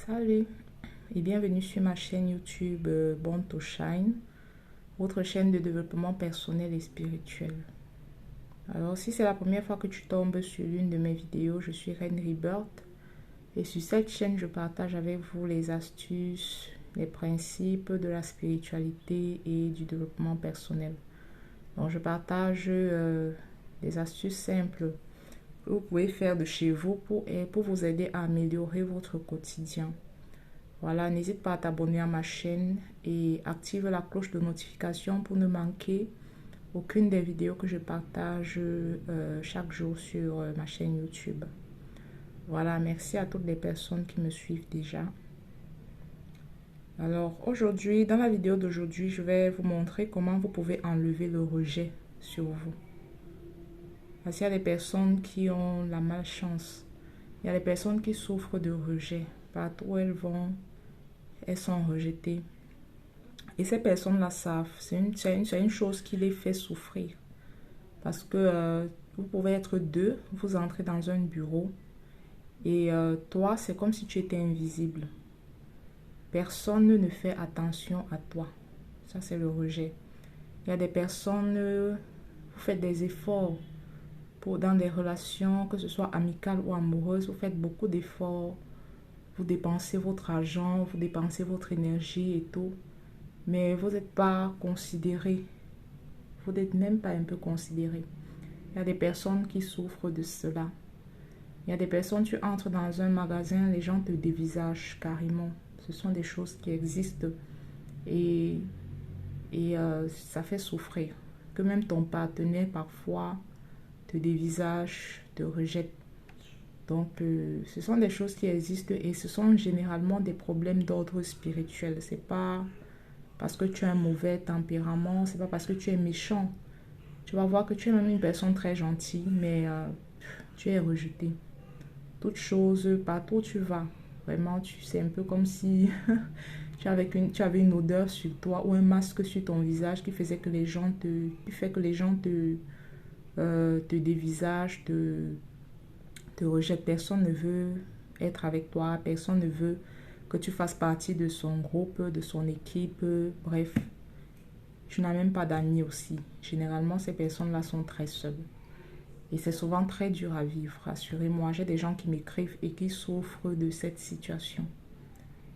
Salut et bienvenue sur ma chaîne YouTube Born to Shine, votre chaîne de développement personnel et spirituel. Alors si c'est la première fois que tu tombes sur l'une de mes vidéos, je suis Reine Rebirth et sur cette chaîne je partage avec vous les astuces, les principes de la spiritualité et du développement personnel. Donc je partage des astuces simples que vous pouvez faire de chez vous pour vous aider à améliorer votre quotidien. Voilà, n'hésite pas à t'abonner à ma chaîne et active la cloche de notification pour ne manquer aucune des vidéos que je partage chaque jour sur ma chaîne YouTube. Voilà, merci à toutes les personnes qui me suivent déjà. Alors aujourd'hui, dans la vidéo d'aujourd'hui, je vais vous montrer comment vous pouvez enlever le rejet sur vous. Parce qu'il y a des personnes qui ont la malchance. Il y a des personnes qui souffrent de rejet. Partout où elles vont, elles sont rejetées. Et ces personnes-là savent, c'est une chose qui les fait souffrir. Parce que vous pouvez être deux, vous entrez dans un bureau et toi, c'est comme si tu étais invisible. Personne ne fait attention à toi. Ça, c'est le rejet. Il y a des personnes, vous faites des efforts dans des relations, que ce soit amicales ou amoureuses, vous faites beaucoup d'efforts. Vous dépensez votre argent, vous dépensez votre énergie et tout. Mais vous n'êtes pas considéré. Vous n'êtes même pas un peu considéré. Il y a des personnes qui souffrent de cela. Il y a des personnes, tu entres dans un magasin, les gens te dévisagent carrément. Ce sont des choses qui existent et ça fait souffrir. Que même ton partenaire parfois te dévisage, te rejette. Donc, ce sont des choses qui existent et ce sont généralement des problèmes d'ordre spirituel. C'est pas parce que tu as un mauvais tempérament, c'est pas parce que tu es méchant. Tu vas voir que tu es même une personne très gentille, mais tu es rejeté. Toute chose, partout où tu vas, vraiment, c'est un peu comme si tu avais une odeur sur toi ou un masque sur ton visage qui faisait que les gens te dévisagent, te rejettent. Personne ne veut être avec toi, personne ne veut que tu fasses partie de son groupe, de son équipe, bref. Tu n'as même pas d'amis aussi. Généralement, ces personnes-là sont très seules. Et c'est souvent très dur à vivre, rassurez-moi. J'ai des gens qui m'écrivent et qui souffrent de cette situation.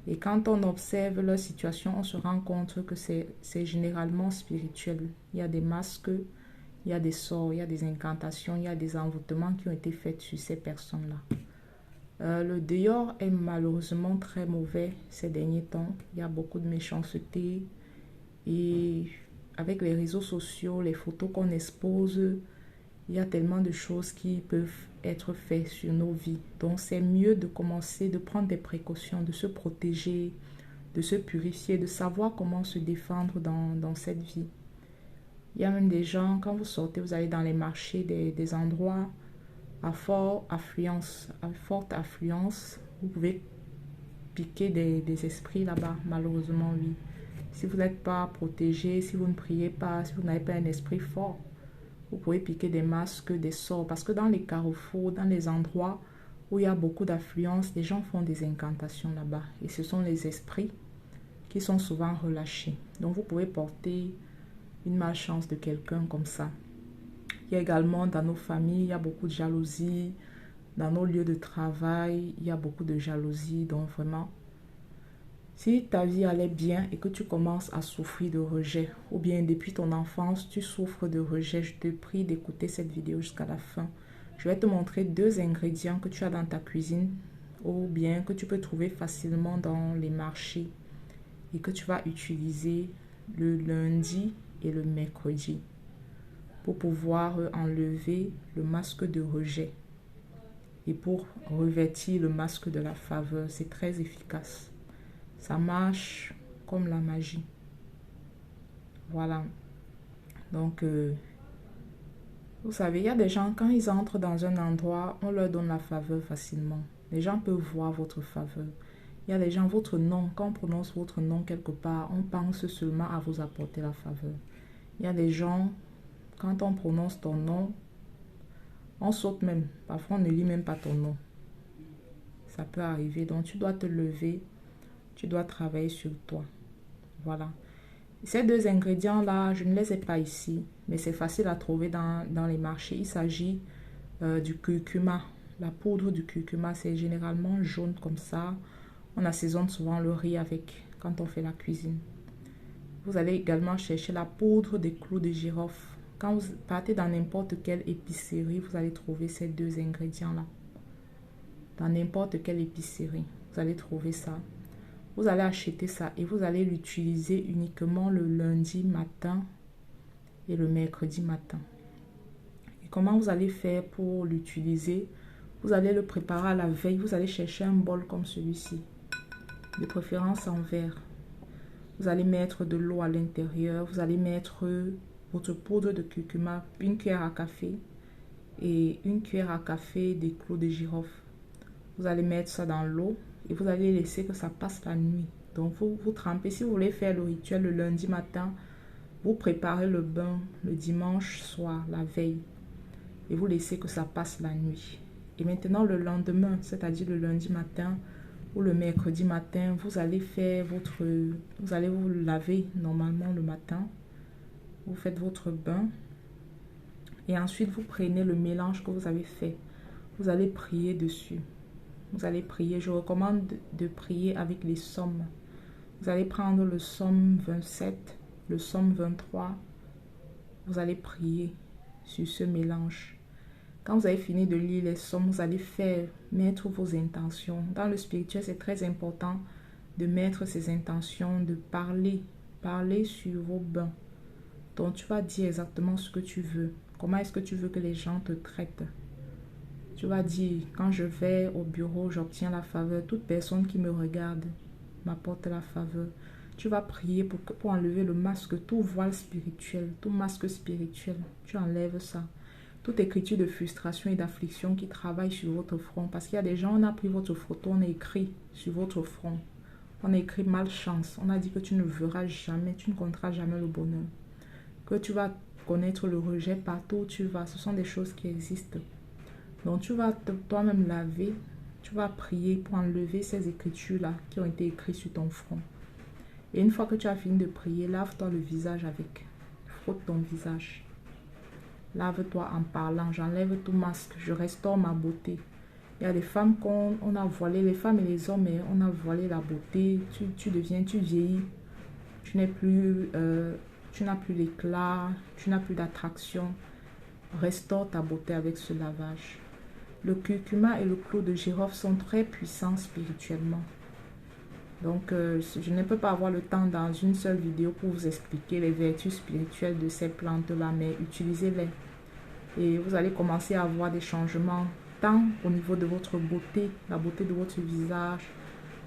Et quand on observe leur situation, on se rend compte que c'est généralement spirituel. Il y a des masques, il y a des sorts, il y a des incantations, il y a des envoûtements qui ont été faits sur ces personnes-là. Le dehors est malheureusement très mauvais ces derniers temps. Il y a beaucoup de méchanceté et avec les réseaux sociaux, les photos qu'on expose, il y a tellement de choses qui peuvent être faites sur nos vies. Donc c'est mieux de commencer, de prendre des précautions, de se protéger, de se purifier, de savoir comment se défendre dans cette vie. Il y a même des gens, quand vous sortez, vous allez dans les marchés, des endroits à forte affluence, vous pouvez piquer des esprits là-bas, malheureusement, oui. Si vous n'êtes pas protégé, si vous ne priez pas, si vous n'avez pas un esprit fort, vous pouvez piquer des masques, des sorts. Parce que dans les carrefours, dans les endroits où il y a beaucoup d'affluence, les gens font des incantations là-bas. Et ce sont les esprits qui sont souvent relâchés. Donc vous pouvez porter une malchance de quelqu'un comme ça. Il y a également dans nos familles, il y a beaucoup de jalousie. Dans nos lieux de travail, il y a beaucoup de jalousie. Donc vraiment, si ta vie allait bien et que tu commences à souffrir de rejet, ou bien depuis ton enfance, tu souffres de rejet, je te prie d'écouter cette vidéo jusqu'à la fin. Je vais te montrer 2 ingrédients que tu as dans ta cuisine, ou bien que tu peux trouver facilement dans les marchés et que tu vas utiliser le lundi et le mercredi pour pouvoir enlever le masque de rejet et pour revêtir le masque de la faveur. C'est très efficace. Ça marche comme la magie. Voilà. Donc, vous savez, il y a des gens, quand ils entrent dans un endroit, on leur donne la faveur facilement. Les gens peuvent voir votre faveur. Il y a des gens, votre nom, quand on prononce votre nom quelque part, on pense seulement à vous apporter la faveur. Il y a des gens, quand on prononce ton nom, on saute même. Parfois, on ne lit même pas ton nom. Ça peut arriver. Donc, tu dois te lever. Tu dois travailler sur toi. Voilà. Ces deux ingrédients-là, je ne les ai pas ici. Mais c'est facile à trouver dans les marchés. Il s'agit du curcuma. La poudre du curcuma, c'est généralement jaune comme ça. On assaisonne souvent le riz avec quand on fait la cuisine. Vous allez également chercher la poudre des clous de girofle. Quand vous partez dans n'importe quelle épicerie, vous allez trouver ces deux ingrédients-là. Dans n'importe quelle épicerie, vous allez trouver ça. Vous allez acheter ça et vous allez l'utiliser uniquement le lundi matin et le mercredi matin. Et comment vous allez faire pour l'utiliser? Vous allez le préparer à la veille. Vous allez chercher un bol comme celui-ci, de préférence en verre. Vous allez mettre de l'eau à l'intérieur. Vous allez mettre votre poudre de curcuma, une cuillère à café et une cuillère à café des clous de girofle. Vous allez mettre ça dans l'eau et vous allez laisser que ça passe la nuit. Donc vous trempez. Si vous voulez faire le rituel le lundi matin, vous préparez le bain le dimanche soir, la veille. Et vous laissez que ça passe la nuit. Et maintenant le lendemain, c'est-à-dire le lundi matin ou le mercredi matin, vous allez vous laver normalement le matin. Vous faites votre bain. Et ensuite vous prenez le mélange que vous avez fait. Vous allez prier dessus. Vous allez prier. Je recommande de prier avec les psaumes. Vous allez prendre le psaume 27, le psaume 23. Vous allez prier sur ce mélange. Quand vous avez fini de lire les psaumes, vous allez mettre vos intentions. Dans le spirituel, c'est très important de mettre ses intentions, de parler sur vos bains. Donc, tu vas dire exactement ce que tu veux. Comment est-ce que tu veux que les gens te traitent? Tu vas dire, quand je vais au bureau, j'obtiens la faveur. Toute personne qui me regarde m'apporte la faveur. Tu vas prier pour enlever le masque, tout voile spirituel, tout masque spirituel. Tu enlèves ça. Toute écriture de frustration et d'affliction qui travaille sur votre front. Parce qu'il y a des gens, on a pris votre photo, on a écrit sur votre front. On a écrit malchance. On a dit que tu ne verras jamais, tu ne compteras jamais le bonheur. Que tu vas connaître le rejet partout où tu vas. Ce sont des choses qui existent. Donc tu vas toi-même laver, tu vas prier pour enlever ces écritures-là qui ont été écrites sur ton front. Et une fois que tu as fini de prier, lave-toi le visage avec. Frotte ton visage. Lave-toi en parlant, j'enlève tout masque, je restaure ma beauté. Il y a des femmes qu'on a voilé, les femmes et les hommes, on a voilé la beauté. Tu vieillis, tu n'as plus l'éclat, tu n'as plus d'attraction. Restaure ta beauté avec ce lavage. Le curcuma et le clou de girofle sont très puissants spirituellement. Donc, je ne peux pas avoir le temps dans une seule vidéo pour vous expliquer les vertus spirituelles de ces plantes-là, mais utilisez-les. Et vous allez commencer à avoir des changements, tant au niveau de votre beauté, la beauté de votre visage,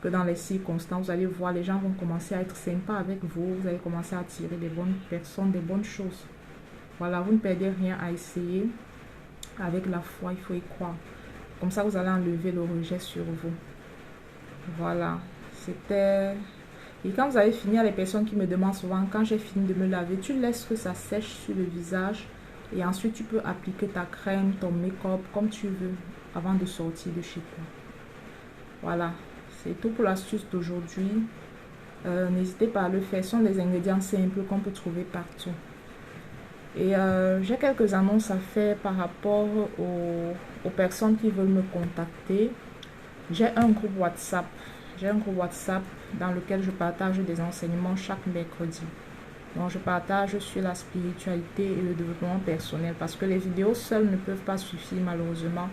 que dans les circonstances. Vous allez voir, les gens vont commencer à être sympas avec vous. Vous allez commencer à attirer des bonnes personnes, des bonnes choses. Voilà, vous ne perdez rien à essayer. Avec la foi, il faut y croire. Comme ça, vous allez enlever le rejet sur vous. Voilà. C'était... Et quand vous avez fini, il y a les personnes qui me demandent souvent, quand j'ai fini de me laver, tu laisses que ça sèche sur le visage et ensuite tu peux appliquer ta crème, ton make-up comme tu veux avant de sortir de chez toi. Voilà, c'est tout pour l'astuce d'aujourd'hui. N'hésitez pas à le faire. Ce sont des ingrédients simples qu'on peut trouver partout. Et j'ai quelques annonces à faire par rapport aux personnes qui veulent me contacter. J'ai un groupe WhatsApp. J'ai un groupe WhatsApp dans lequel je partage des enseignements chaque mercredi. Donc, je partage sur la spiritualité et le développement personnel parce que les vidéos seules ne peuvent pas suffire malheureusement.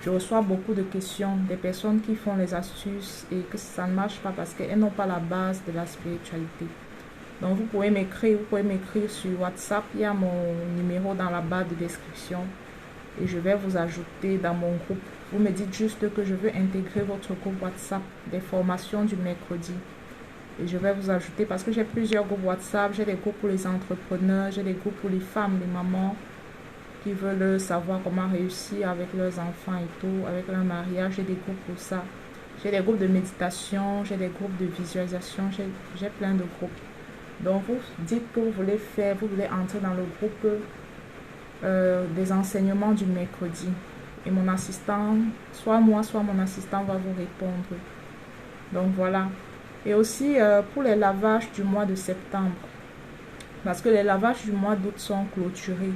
Je reçois beaucoup de questions des personnes qui font les astuces et que ça ne marche pas parce qu'elles n'ont pas la base de la spiritualité. Donc, vous pouvez m'écrire sur WhatsApp. Il y a mon numéro dans la barre de description et je vais vous ajouter dans mon groupe. Vous me dites juste que je veux intégrer votre groupe WhatsApp des formations du mercredi. Et je vais vous ajouter parce que j'ai plusieurs groupes WhatsApp. J'ai des groupes pour les entrepreneurs, j'ai des groupes pour les femmes, les mamans qui veulent savoir comment réussir avec leurs enfants et tout, avec leur mariage. J'ai des groupes pour ça. J'ai des groupes de méditation, j'ai des groupes de visualisation, j'ai plein de groupes. Donc vous dites que vous voulez entrer dans le groupe des enseignements du mercredi. et mon assistant, soit moi, soit mon assistant va vous répondre. Donc voilà. Et aussi pour les lavages du mois de septembre, parce que les lavages du mois d'août sont clôturés.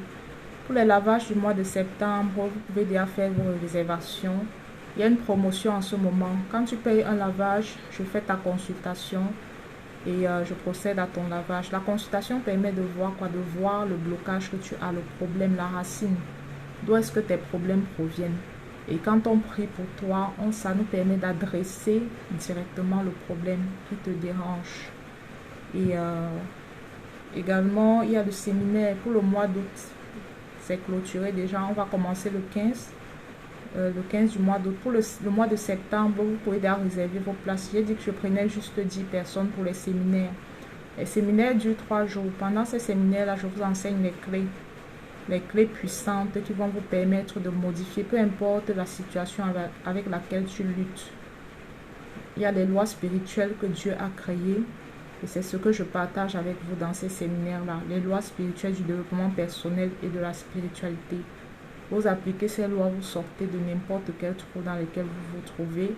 Pour les lavages du mois de septembre, vous pouvez déjà faire vos réservations. Il y a une promotion en ce moment. Quand tu payes un lavage, je fais ta consultation et je procède à ton lavage. La consultation permet de voir quoi? De voir le blocage que tu as, le problème, la racine. D'où est-ce que tes problèmes proviennent? Et quand on prie pour toi, ça nous permet d'adresser directement le problème qui te dérange. Et également, il y a le séminaire pour le mois d'août. C'est clôturé déjà. On va commencer le 15. Le 15 du mois d'août. Pour le mois de septembre, vous pouvez déjà réserver vos places. J'ai dit que je prenais juste 10 personnes pour les séminaires. Les séminaires durent 3 jours. Pendant ces séminaires-là, je vous enseigne les clés puissantes qui vont vous permettre de modifier, peu importe la situation avec laquelle tu luttes. Il y a les lois spirituelles que Dieu a créées et c'est ce que je partage avec vous dans ces séminaires-là. Les lois spirituelles du développement personnel et de la spiritualité. Vous appliquez ces lois, vous sortez de n'importe quel trou dans lequel vous vous trouvez.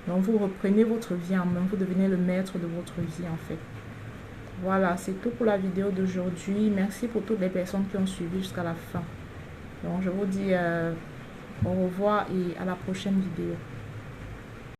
Donc vous reprenez votre vie en main, vous devenez le maître de votre vie en fait. Voilà, c'est tout pour la vidéo d'aujourd'hui. Merci pour toutes les personnes qui ont suivi jusqu'à la fin. Donc je vous dis au revoir et à la prochaine vidéo.